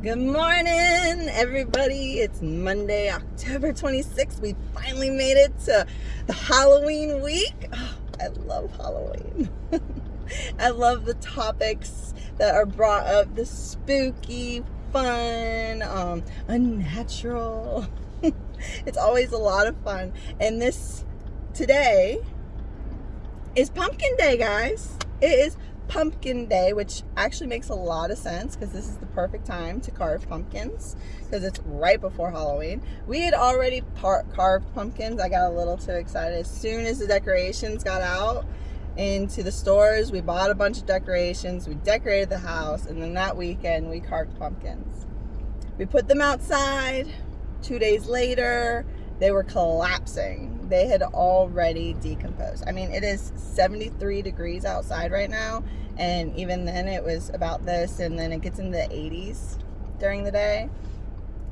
Good morning, everybody. It's Monday, October 26th. We finally made it to the Halloween week. Oh, I love Halloween. I love the topics that are brought up, the spooky, fun, unnatural. It's always a lot of fun. And today is Pumpkin Day, guys. It is Pumpkin Day, which actually makes a lot of sense because this is the perfect time to carve pumpkins because it's right before Halloween. We had already carved pumpkins. I got a little too excited. As soon as the decorations got out into the stores, we bought a bunch of decorations, we decorated the house, and then that weekend we carved pumpkins. We put them outside. 2 days later, they were collapsing. They had already decomposed. I mean, it is 73 degrees outside right now, and even then it was about this, and then it gets into the 80s during the day.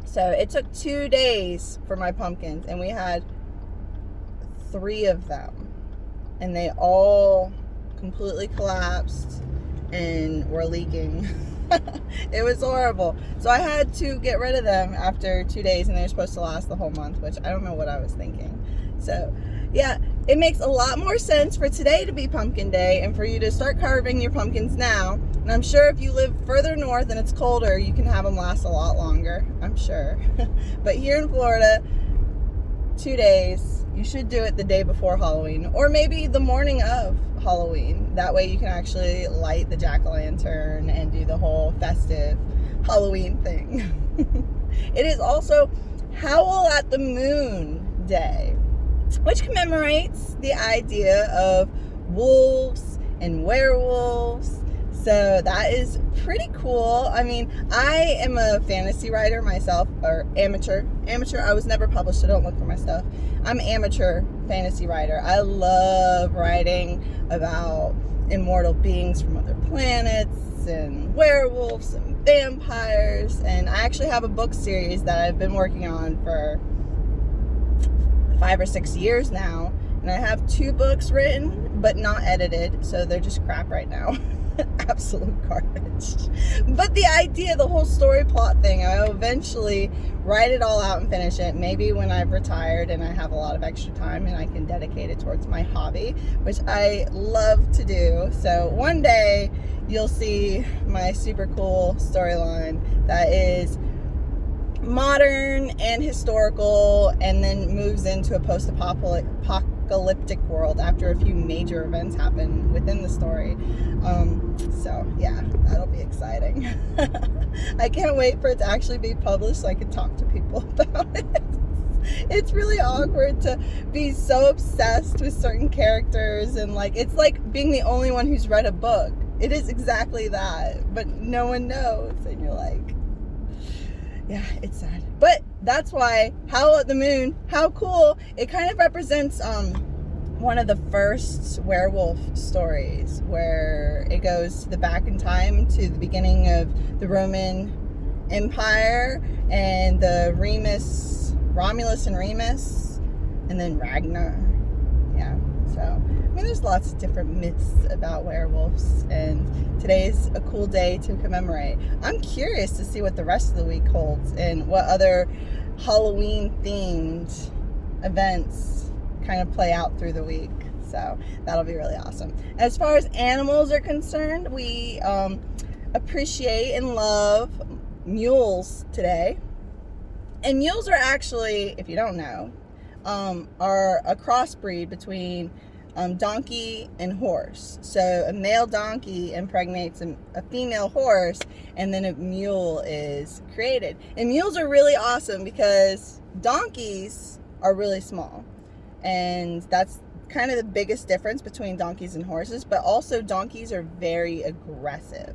So it took 2 days for my pumpkins, and we had 3 of them, and they all completely collapsed and were leaking. It was horrible. So I had to get rid of them after 2 days, and they're supposed to last the whole month, which I don't know what I was thinking. So yeah, it makes a lot more sense for today to be Pumpkin Day and for you to start carving your pumpkins now. And I'm sure if you live further north and it's colder, you can have them last a lot longer, I'm sure. But here in Florida, 2 days, you should do it the day before Halloween, or maybe the morning of Halloween. That way you can actually light the jack-o'-lantern and do the whole festive Halloween thing. It is also Howl at the Moon Day, which commemorates the idea of wolves and werewolves. So that is pretty cool. I mean, I am a fantasy writer myself, or amateur. I was never published, so don't look for my stuff. I'm an amateur fantasy writer. I love writing about immortal beings from other planets and werewolves and vampires. And I actually have a book series that I've been working on for 5 or 6 years now. And I have 2 books written, but not edited, so they're just crap right now. Absolute garbage. But the idea, the whole story plot thing, I'll eventually write it all out and finish it. Maybe when I've retired and I have a lot of extra time and I can dedicate it towards my hobby, which I love to do. So one day you'll see my super cool storyline that is modern and historical, and then moves into a post-apocalyptic world after a few major events happen within the story. So yeah, that'll be exciting. I can't wait for it to actually be published so I can talk to people about it. It's really awkward to be so obsessed with certain characters, and it's like being the only one who's read a book. It is exactly that, but no one knows, and you're like, yeah, it's sad. But that's why Howl at the Moon, how cool. It kind of represents one of the first werewolf stories, where it goes back in time to the beginning of the Roman Empire and the Romulus and Remus, and then Ragnar. Yeah, so I mean, there's lots of different myths about werewolves, and today's a cool day to commemorate. I'm curious to see what the rest of the week holds and what other Halloween themed events kind of play out through the week. So that'll be really awesome. As far as animals are concerned, we appreciate and love mules today. And mules are actually, if you don't know, are a crossbreed between donkey and horse. So a male donkey impregnates a female horse, and then a mule is created. And mules are really awesome because donkeys are really small, and that's kind of the biggest difference between donkeys and horses. But also donkeys are very aggressive.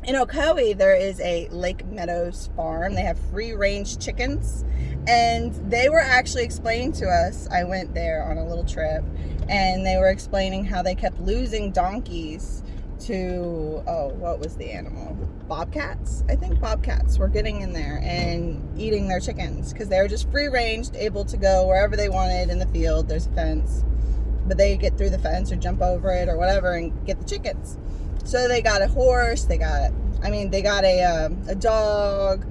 In Ocoee, there is a Lake Meadows farm. They have free-range chickens, and they were actually explaining to us, I went there on a little trip, and they were explaining how they kept losing donkeys to, what was the animal? Bobcats? I think bobcats were getting in there and eating their chickens because they were just free-ranged, able to go wherever they wanted in the field. There's a fence, but they get through the fence or jump over it or whatever and get the chickens. So they got a horse, they got I mean, they got a dog,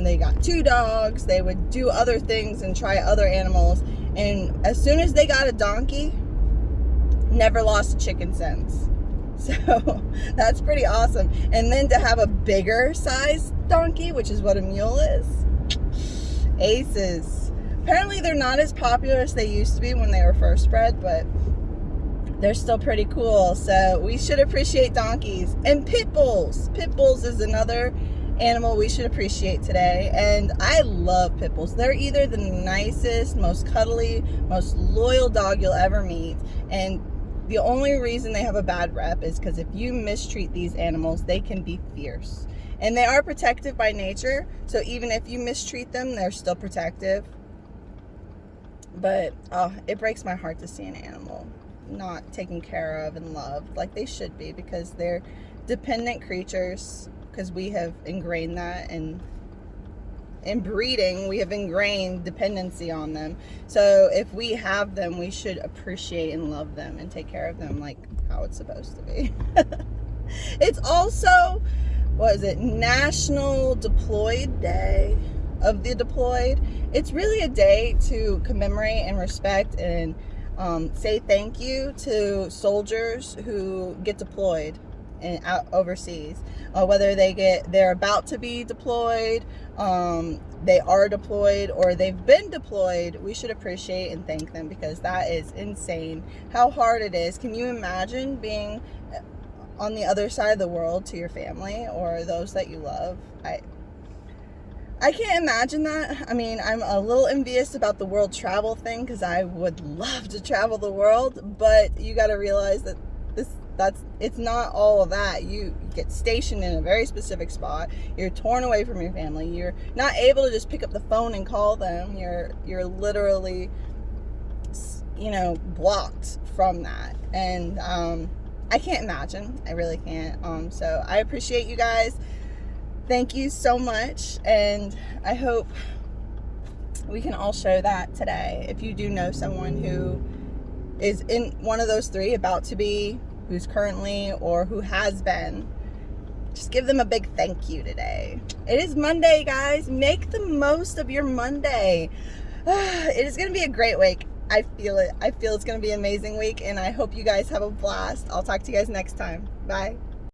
they got 2 dogs, they would do other things and try other animals, and as soon as they got a donkey, never lost a chicken since. So that's pretty awesome. And then to have a bigger size donkey, which is what a mule is, aces. Apparently they're not as popular as they used to be when they were first bred, but they're still pretty cool. So we should appreciate donkeys. And pit bulls. Pit bulls is another animal we should appreciate today. And I love pit bulls. They're either the nicest, most cuddly, most loyal dog you'll ever meet. And the only reason they have a bad rep is because if you mistreat these animals, they can be fierce. And they are protective by nature. So even if you mistreat them, they're still protective. But it breaks my heart to see an animal not taken care of and loved like they should be, because they're dependent creatures, because we have ingrained that, and in breeding we have ingrained dependency on them. So if we have them, we should appreciate and love them and take care of them like how it's supposed to be. It's also, what is it, National Deployed Day of the Deployed. It's really a day to commemorate and respect and say thank you to soldiers who get deployed and out overseas, whether they're about to be deployed, they are deployed, or they've been deployed. We should appreciate and thank them, because that is insane how hard it is. Can you imagine being on the other side of the world to your family or those that you love? I can't imagine that. I mean, I'm a little envious about the world travel thing, because I would love to travel the world, but you got to realize that it's not all of that. You get stationed in a very specific spot. You're torn away from your family. You're not able to just pick up the phone and call them. You're literally, blocked from that. And I can't imagine. I really can't. So I appreciate you guys. Thank you so much, and I hope we can all show that today. If you do know someone who is in one of those 3, about to be, who's currently, or who has been, just give them a big thank you today. It is Monday, guys. Make the most of your Monday. It is going to be a great week. I feel it. I feel it's going to be an amazing week, and I hope you guys have a blast. I'll talk to you guys next time. Bye.